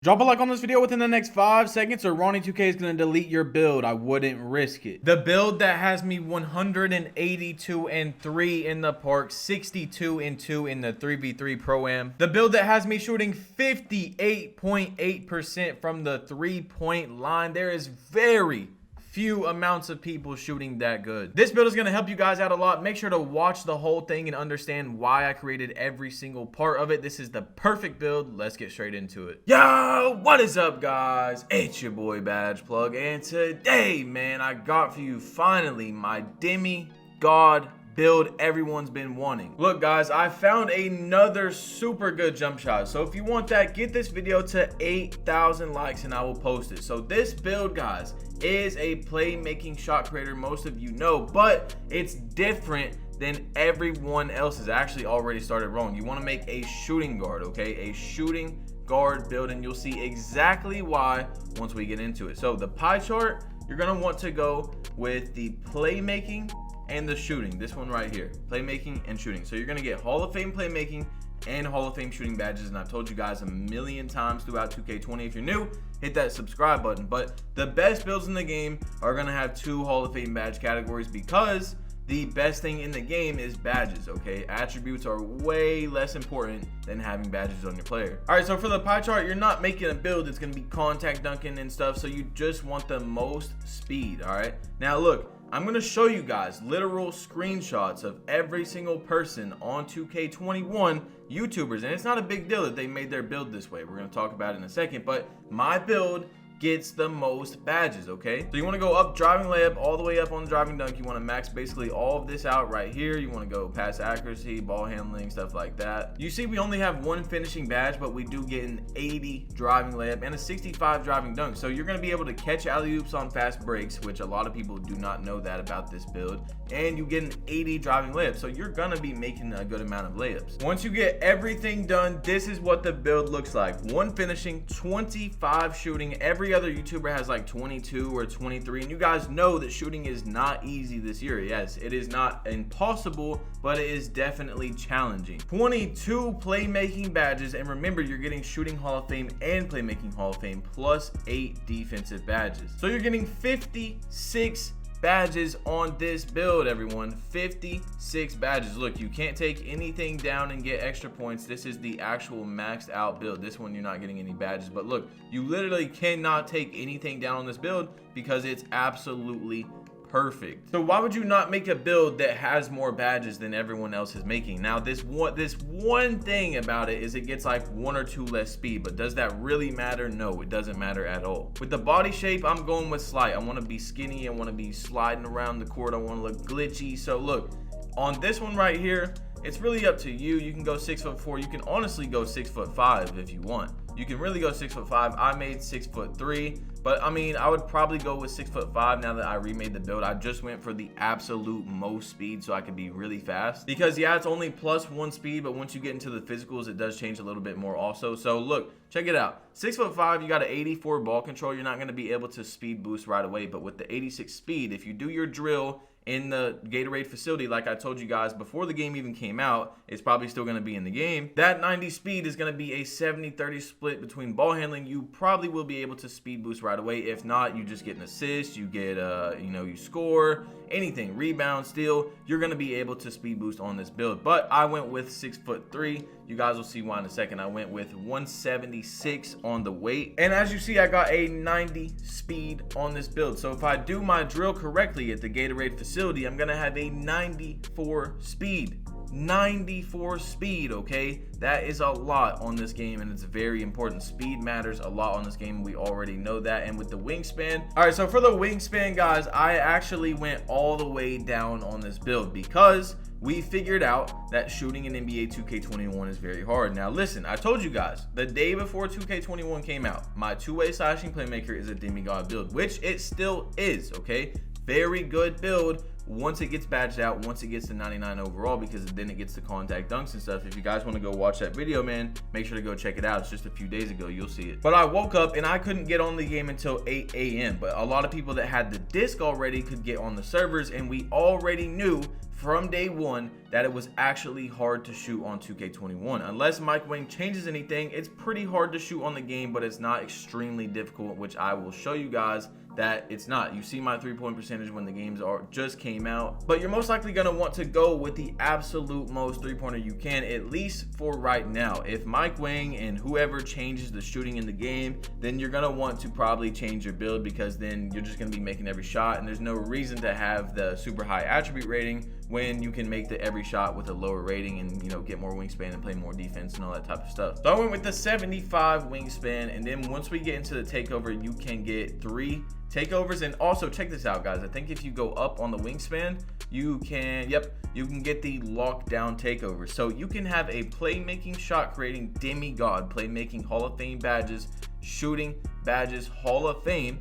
Drop a like on this video within the next 5 seconds or Ronnie2K is going to delete your build. I wouldn't risk it. The build that has me 182-3 in the park, 62-2 in the 3v3 Pro-Am. The build that has me shooting 58.8% from the 3-point line. There is very few amounts of people shooting that good. This build is going to help you guys out a lot. Make sure to watch the whole thing and understand why I created every single part of it. This is the perfect build. Let's get straight into it. Yo, what is up, guys? It's your boy Badge Plug, and today, man, I got for you finally my Demi-God build everyone's been wanting. Look, guys, I found another super good jump shot. So if you want that, get this video to 8,000 likes and I will post it. So this build, guys, is a playmaking shot creator, most of you know, but it's different than everyone else has actually already started wrong. You want to make a shooting guard, okay? A shooting guard build, and you'll see exactly why once we get into it. So the pie chart, you're going to want to go with the playmaking and the shooting. This one right here, playmaking and shooting. So you're going to get Hall of Fame playmaking and Hall of Fame shooting badges, and I've told you guys a million times throughout 2K20. If you're new, hit that subscribe button. But the best builds in the game are going to have 2 Hall of Fame badge categories because the best thing in the game is badges, okay? Attributes are way less important than having badges on your player. All right, so for the pie chart, you're not making a build that's going to be contact dunking and stuff, so you just want the most speed, all right? Now look, I'm going to show you guys literal screenshots of every single person on 2K21 YouTubers, and it's not a big deal that they made their build this way. We're going to talk about it in a second, but my build gets the most badges, okay? So you want to go up driving layup all the way up on the driving dunk. You want to max basically all of this out right here. You want to go pass accuracy, ball handling, stuff like that. You see we only have 1 finishing badge, but we do get an 80 driving layup and a 65 driving dunk. So you're going to be able to catch alley-oops on fast breaks, which a lot of people do not know that about this build, and you get an 80 driving layup. So you're going to be making a good amount of layups. Once you get everything done, this is what the build looks like. 1 finishing, 25 shooting. Every other YouTuber has like 22 or 23, and you guys know that shooting is not easy this year. Yes, it is not impossible, but it is definitely challenging. 22 playmaking badges, and remember, you're getting shooting Hall of Fame and playmaking Hall of Fame plus 8 defensive badges. So you're getting 56 badges on this build, everyone. 56 badges. Look, you can't take anything down and get extra points. This is the actual maxed out build. This one you're not getting any badges, but look, you literally cannot take anything down on this build because it's absolutely perfect. So why would you not make a build that has more badges than everyone else is making? Now this one thing about it is it gets like 1 or 2 less speed, but does that really matter? No, it doesn't matter at all. With the body shape, I'm going with slight. I want to be skinny, I want to be sliding around the court, I want to look glitchy. So look, on this one right here, it's really up to you. You can go 6'4", you can honestly go 6'5" if you want. You can really go 6'5". I made 6'3", but I mean, I would probably go with 6'5" now that I remade the build. I just went for the absolute most speed so I could be really fast. Because yeah, it's only plus 1 speed, but once you get into the physicals, it does change a little bit more also. So look, check it out. 6'5", you got an 84 ball control. You're not going to be able to speed boost right away, but with the 86 speed, if you do your drill in the Gatorade facility, like I told you guys before the game even came out, it's probably still going to be in the game. That 90 speed is going to be a 70-30 split between ball handling. You probably will be able to speed boost right away. If not, you just get an assist, you get you score, anything, rebound, steal, you're going to be able to speed boost on this build. But I went with 6'3". You guys will see why in a second. I went with 176 on the weight, and as you see, I got a 90 speed on this build. So if I do my drill correctly at the Gatorade facility, I'm gonna have a 94 speed. 94 speed, okay? That is a lot on this game, and it's very important. Speed matters a lot on this game. We already know that. And with the wingspan, all right, so for the wingspan, guys, I actually went all the way down on this build because we figured out that shooting in NBA 2K21 is very hard. Now listen, I told you guys the day before 2K21 came out, my 2-way slashing playmaker is a Demi-God build, which it still is, okay? Very good build once it gets badged out, once it gets to 99 overall, because then it gets to contact dunks and stuff. If you guys want to go watch that video, man, make sure to go check it out. It's just a few days ago, you'll see it. But I woke up and I couldn't get on the game until 8 a.m. But a lot of people that had the disc already could get on the servers, and we already knew from day one that it was actually hard to shoot on 2K21. Unless Mike Wang changes anything, it's pretty hard to shoot on the game, but it's not extremely difficult, which I will show you guys that it's not. You see my 3-point percentage when the games just came out, but you're most likely gonna want to go with the absolute most 3-pointer you can, at least for right now. If Mike Wang and whoever changes the shooting in the game, then you're gonna want to probably change your build, because then you're just gonna be making every shot, and there's no reason to have the super high attribute rating when you can make the every shot with a lower rating and, you know, get more wingspan and play more defense and all that type of stuff. So I went with the 75 wingspan, and then once we get into the takeover, you can get 3 takeovers. And also check this out, guys. I think if you go up on the wingspan, you can get the lockdown takeover. So you can have a playmaking, shot creating Demi-God, playmaking Hall of Fame badges, shooting badges Hall of Fame,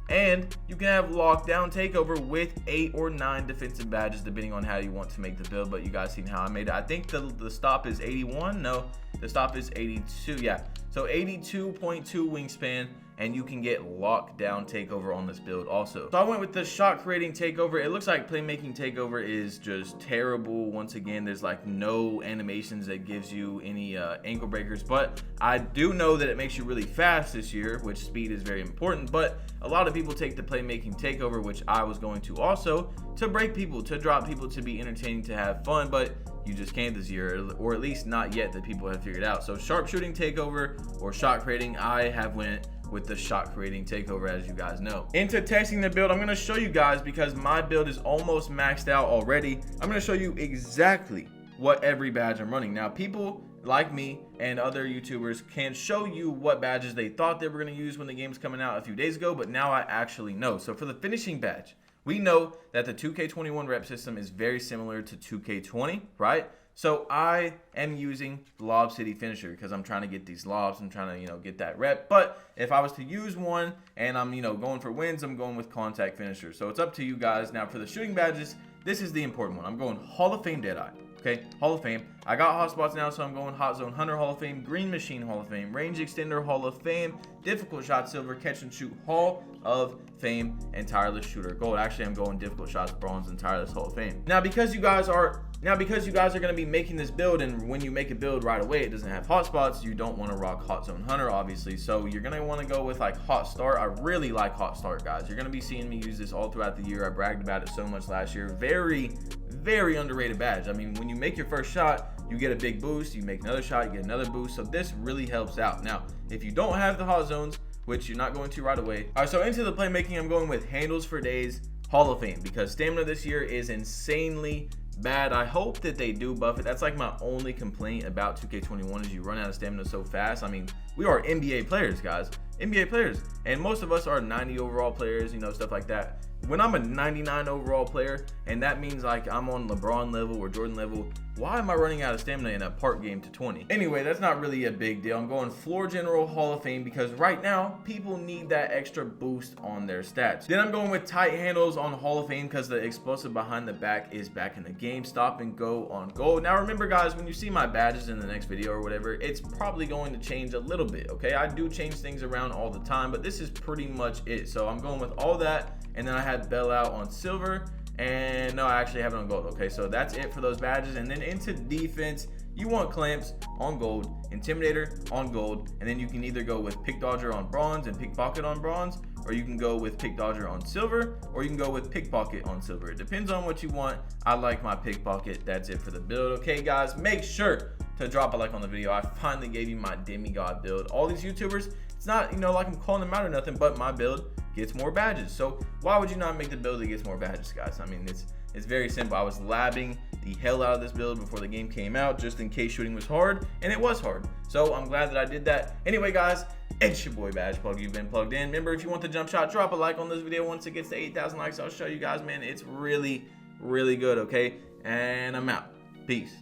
and you can have lockdown takeover with 8 or 9 defensive badges, depending on how you want to make the build. But you guys seen how I made it. I think the stop is 81. No, the stop is 82. Yeah, so 82.2 wingspan, and you can get lockdown takeover on this build also. So I went with the shot creating takeover. It looks like playmaking takeover is just terrible. Once again, there's like no animations that gives you any ankle breakers, but I do know that it makes you really fast this year, which speed is very important. But a lot of people take the playmaking takeover, which I was going to also, to break people, to drop people, to be entertaining, to have fun, but you just can't this year, or at least not yet that people have figured out. So sharpshooting takeover or shot creating, I have went with the shot creating takeover, as you guys know. Into testing the build, I'm gonna show you guys, because my build is almost maxed out already. I'm gonna show you exactly what every badge I'm running. Now, people like me and other YouTubers can show you what badges they thought they were gonna use when the game's coming out a few days ago, but now I actually know. So for the finishing badge, we know that the 2K21 rep system is very similar to 2K20, right? So I am using Lob City Finisher because I'm trying to get these lobs. I'm trying to, you know, get that rep. But if I was to use one and I'm, you know, going for wins, I'm going with Contact Finisher. So it's up to you guys. Now for the shooting badges, this is the important one. I'm going Hall of Fame Deadeye. Okay, Hall of Fame. I got hotspots now, so I'm going Hot Zone Hunter Hall of Fame, Green Machine Hall of Fame, Range Extender Hall of Fame, Difficult Shot Silver, Catch and Shoot Hall of Fame, and Tireless Shooter Gold. Actually, I'm going Difficult Shots Bronze and Tireless Hall of Fame. Now, because you guys are going to be making this build, and when you make a build right away, it doesn't have hotspots, you don't want to rock Hot Zone Hunter, obviously. So you're going to want to go with like Hot Start. I really like Hot Start, guys. You're going to be seeing me use this all throughout the year. I bragged about it so much last year. Very underrated badge. I mean, when you make your first shot, you get a big boost. You make another shot, you get another boost. So this really helps out. Now, if you don't have the hot zones, which you're not going to right away. All right, so into the playmaking, I'm going with Handles for Days Hall of Fame, because stamina this year is insanely bad. I hope that they do buff it. That's like my only complaint about 2K21 is you run out of stamina so fast. I mean, we are NBA players, guys. NBA players. And most of us are 90 overall players, you know, stuff like that. When I'm a 99 overall player, and that means like I'm on LeBron level or Jordan level, why am I running out of stamina in a park game to 20? Anyway, that's not really a big deal. I'm going Floor General Hall of Fame because right now, people need that extra boost on their stats. Then I'm going with Tight Handles on Hall of Fame because the explosive behind the back is back in the game. Stop and go on gold. Now remember, guys, when you see my badges in the next video or whatever, it's probably going to change a little bit, okay? I do change things around all the time, but this is pretty much it. So I'm going with all that. And then I had Bell Out on silver, and no, I actually have it on gold. Okay, so that's it for those badges. And then into defense, you want Clamps on gold, Intimidator on gold, and then you can either go with Pick Dodger on bronze and Pickpocket on bronze, or you can go with Pick Dodger on silver, or you can go with Pickpocket on silver. It depends on what you want. I like my Pickpocket. That's it for the build. Okay, guys, make sure to drop a like on the video. I finally gave you my Demi-God build. All these YouTubers, it's not, you know, like I'm calling them out or nothing, but my build gets more badges. So why would you not make the build that gets more badges, guys? I mean, it's very simple. I was labbing the hell out of this build before the game came out, just in case shooting was hard, and it was hard. So I'm glad that I did that. Anyway, guys, it's your boy Badge Plug. You've been plugged in. Remember, if you want the jump shot, drop a like on this video. Once it gets to 8,000 likes, I'll show you guys, man. It's really good, okay? And I'm out. Peace.